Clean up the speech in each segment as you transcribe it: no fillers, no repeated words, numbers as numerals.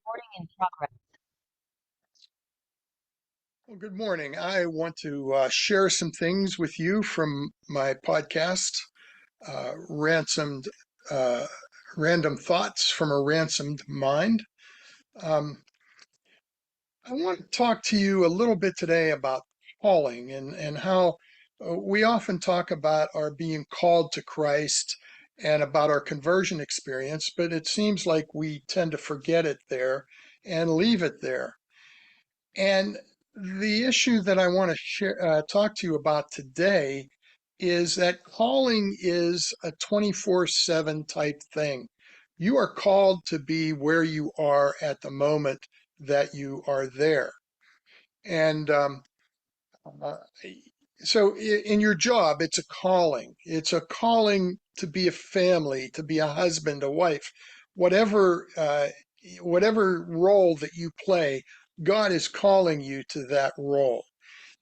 Recording in progress. Well, good morning. I want to share some things with you from my podcast, Ransomed, uh, Random Thoughts from a Ransomed Mind. Um, I want to talk to you a little bit today about calling and how we often talk about our being called to Christ and about our conversion experience, but it seems like we tend to forget it there and leave it there. And the issue that I want to talk to you about today is that calling is a 24/7 type thing. You are called to be where you are at the moment that you are there. And uh, so in your job, it's a calling. It's a calling to be a family, to be a husband, a wife, whatever whatever role that you play, God is calling you to that role.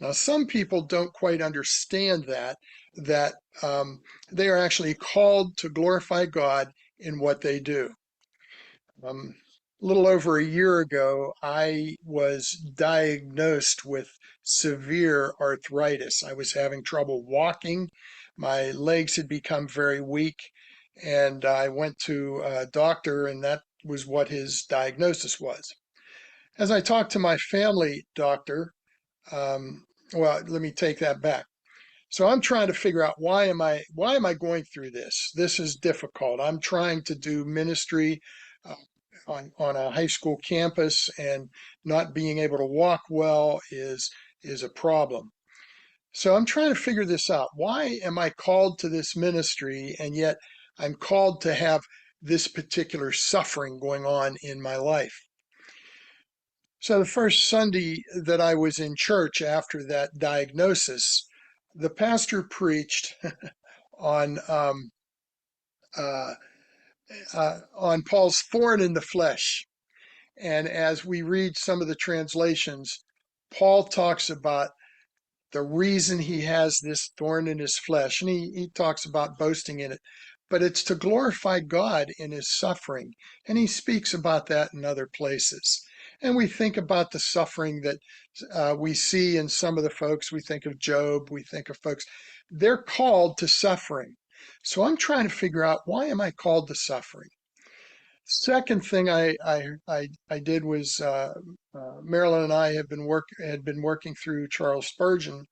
Now, some people don't quite understand that they are actually called to glorify God in what they do. A little over a year ago, I was diagnosed with severe arthritis. I was having trouble walking. My legs had become very weak, and I went to a doctor, and that was what his diagnosis was. As I talked to my family doctor, um, well, let me take that back. So I'm trying to figure out why am I going through this? This is difficult. I'm trying to do ministry uh, on a high school campus, and not being able to walk well is a problem. So I'm trying to figure this out. Why am I called to this ministry, and yet I'm called to have this particular suffering going on in my life? So the first Sunday that I was in church after that diagnosis, the pastor preached on uh, on Paul's thorn in the flesh. And as we read some of the translations, Paul talks about the reason he has this thorn in his flesh, and he talks about boasting in it, but it's to glorify God in his suffering. And he speaks about that in other places. And we think about the suffering that we see in some of the folks. We think of Job, we think of folks, they're called to suffering. So I'm trying to figure out, why am I called to suffering? Second thing I did was Marilyn and I had been working through Charles Spurgeon,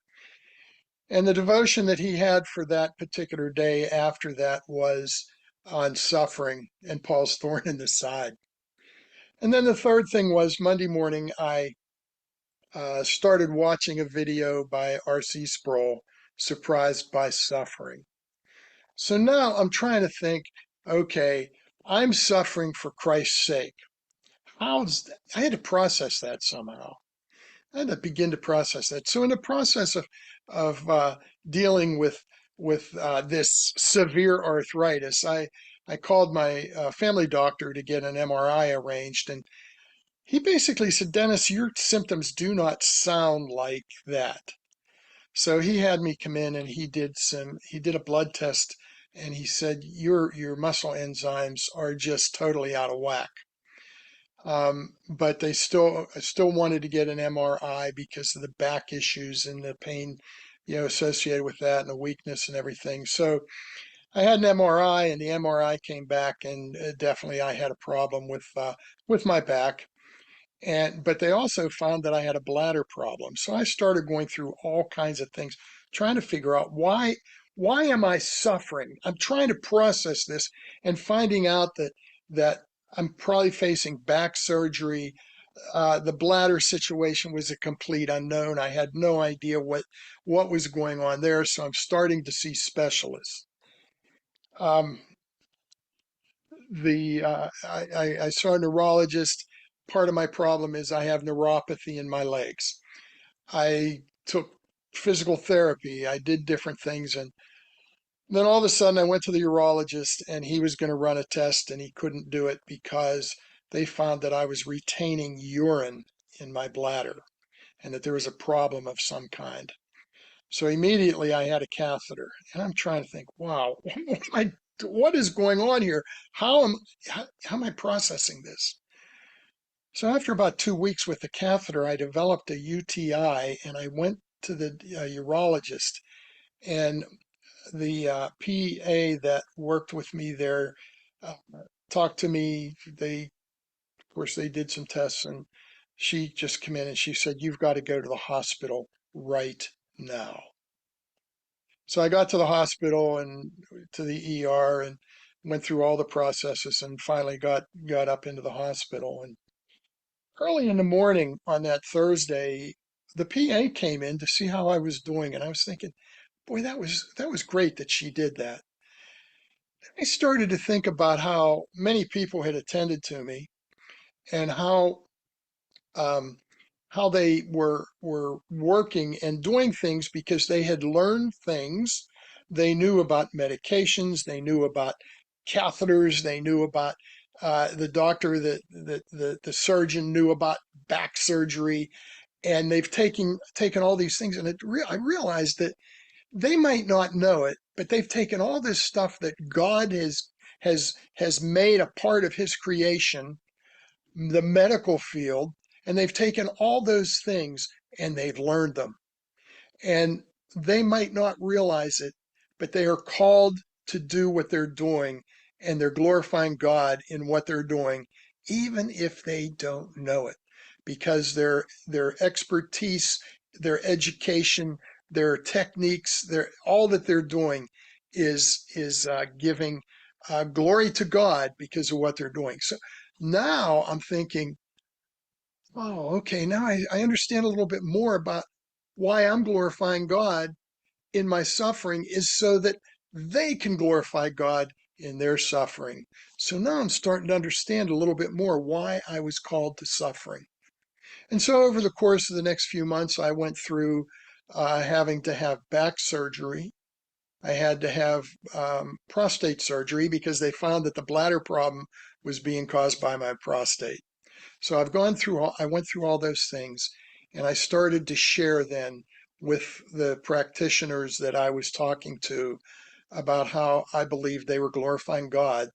and the devotion that he had for that particular day after that was on suffering and Paul's thorn in the side. And then the third thing was Monday morning, I started watching a video by R.C. Sproul, Surprised by Suffering. So now I'm trying to think, okay, I'm suffering for Christ's sake. I had to process that somehow. I had to begin to process that. So in the process of dealing with this severe arthritis, I called my family doctor to get an MRI arranged, and he basically said, "Dennis, your symptoms do not sound like that." So he had me come in, and he did a blood test, and he said, "Your muscle enzymes are just totally out of whack." But they still wanted to get an MRI because of the back issues and the pain, associated with that, and the weakness and everything. So I had an MRI, and the MRI came back, and definitely I had a problem with my back. And but they also found that I had a bladder problem. So I started going through all kinds of things, trying to figure out why am I suffering? I'm trying to process this, and finding out that I'm probably facing back surgery. The bladder situation was a complete unknown. I had no idea what was going on there. So I'm starting to see specialists. Um, I saw a neurologist. Part of my problem is I have neuropathy in my legs. I took physical therapy. I did different things, and then all of a sudden I went to the urologist, and he was going to run a test, and he couldn't do it because they found that I was retaining urine in my bladder, and that there was a problem of some kind. So immediately I had a catheter, and I'm trying to think, wow, what is going on here? How am I processing this? So after about 2 weeks with the catheter, I developed a UTI and I went to the urologist. And the PA that worked with me there uh, talked to me. Of course, they did some tests and she just came in and she said, "You've got to go to the hospital right now." So I got to the hospital and to the ER and went through all the processes and finally got up into the hospital. And early in the morning on that Thursday, the PA came in to see how I was doing, and I was thinking, boy, that was great that she did that. I started to think about how many people had attended to me and um, how they were working and doing things because they had learned things. They knew about medications. They knew about catheters. They knew about the doctor that the surgeon knew about back surgery, and they've taken all these things. And I realized that they might not know it, but they've taken all this stuff that God has made a part of His creation, the medical field, and they've taken all those things and they've learned them. And they might not realize it, but they are called to do what they're doing, and they're glorifying God in what they're doing, even if they don't know it, because their expertise, their education, their techniques, their all that they're doing is giving glory to God because of what they're doing. So now I'm thinking, oh, okay, now I understand a little bit more about why I'm glorifying God in my suffering is so that they can glorify God in their suffering. So now I'm starting to understand a little bit more why I was called to suffering. And so over the course of the next few months, I went through having to have back surgery. I had to have prostate surgery because they found that the bladder problem was being caused by my prostate. So I went through all those things, and I started to share then with the practitioners that I was talking to about how I believed they were glorifying God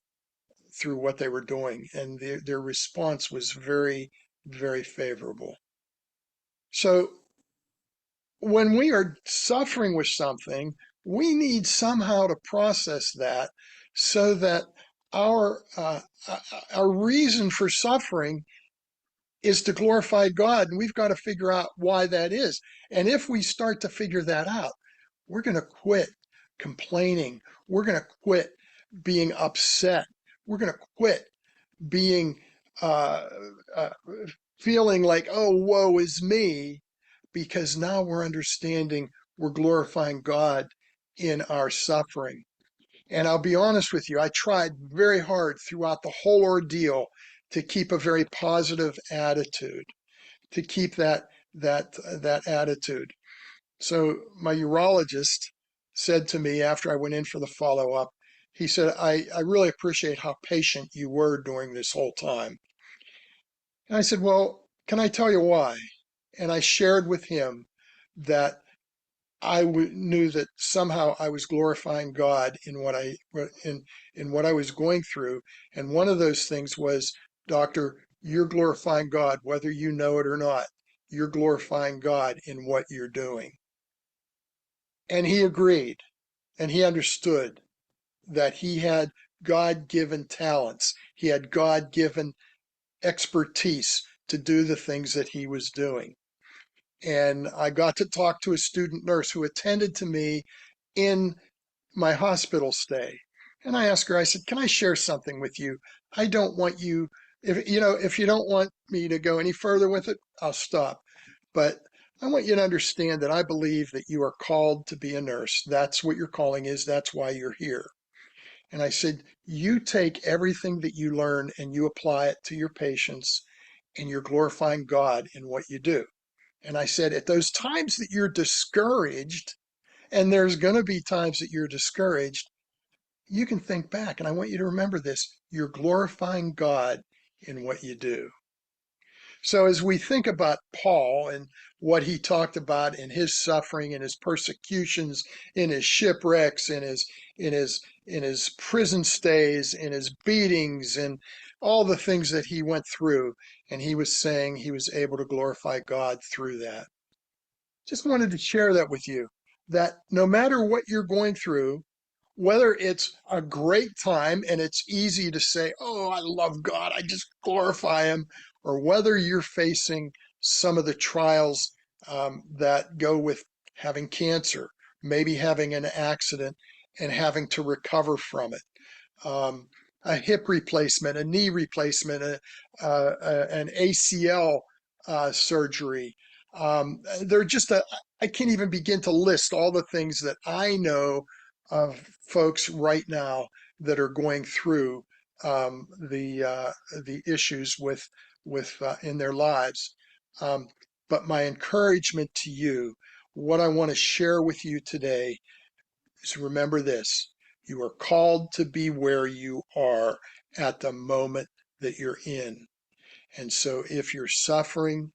through what they were doing. And their response was very, very favorable. So when we are suffering with something, we need somehow to process that so that our uh, our reason for suffering is to glorify God, and we've got to figure out why that is. And if we start to figure that out, we're going to quit complaining. We're going to quit being upset. We're going to quit being uh, uh, feeling like, oh, woe is me, because now we're understanding we're glorifying God in our suffering. And I'll be honest with you, I tried very hard throughout the whole ordeal to keep a very positive attitude, to keep that attitude. So my urologist said to me after I went in for the follow-up, he said, I really appreciate how patient you were during this whole time. And I said, well, can I tell you why? And I shared with him that knew that somehow I was glorifying God in in what I was going through, and one of those things was, Doctor, you're glorifying God whether you know it or not. You're glorifying God in what you're doing. And he agreed, and he understood that he had God-given talents. He had God-given expertise to do the things that he was doing. And I got to talk to a student nurse who attended to me in my hospital stay. And I asked her, I said, can I share something with you? I don't want you, if you don't want me to go any further with it, I'll stop. But I want you to understand that I believe that you are called to be a nurse. That's what your calling is. That's why you're here. And I said, you take everything that you learn and you apply it to your patients, and you're glorifying God in what you do. And I said, at those times that you're discouraged, and there's going to be times that you're discouraged, you can think back. And I want you to remember this: you're glorifying God in what you do. So as we think about Paul and what he talked about in his suffering and his persecutions, in his shipwrecks, in his prison stays, in his beatings, and all the things that he went through. And he was saying he was able to glorify God through that. Just wanted to share that with you, that no matter what you're going through, whether it's a great time and it's easy to say, oh, I love God, I just glorify Him, or whether you're facing some of the trials that go with having cancer, maybe having an accident and having to recover from it, um, a hip replacement, a knee replacement, an ACL surgery. They're just I can't even begin to list all the things that I know of folks right now that are going through the issues with in their lives. Um, but my encouragement to you, what I want to share with you today, so remember this: you are called to be where you are at the moment that you're in. And so if you're suffering,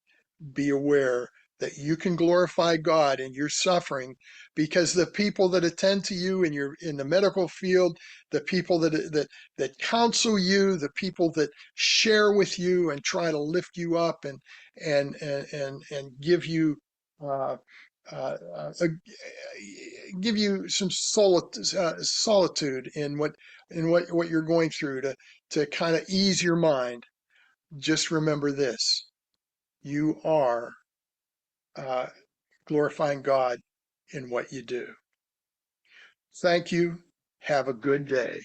be aware that you can glorify God in your suffering, because the people that attend to you in the medical field, the people that counsel you, the people that share with you and try to lift you up and give you uh, uh, uh, give you some solitude in what you're going through, to kind of ease your mind. Just remember this: you are uh, glorifying God in what you do. Thank you. Have a good day.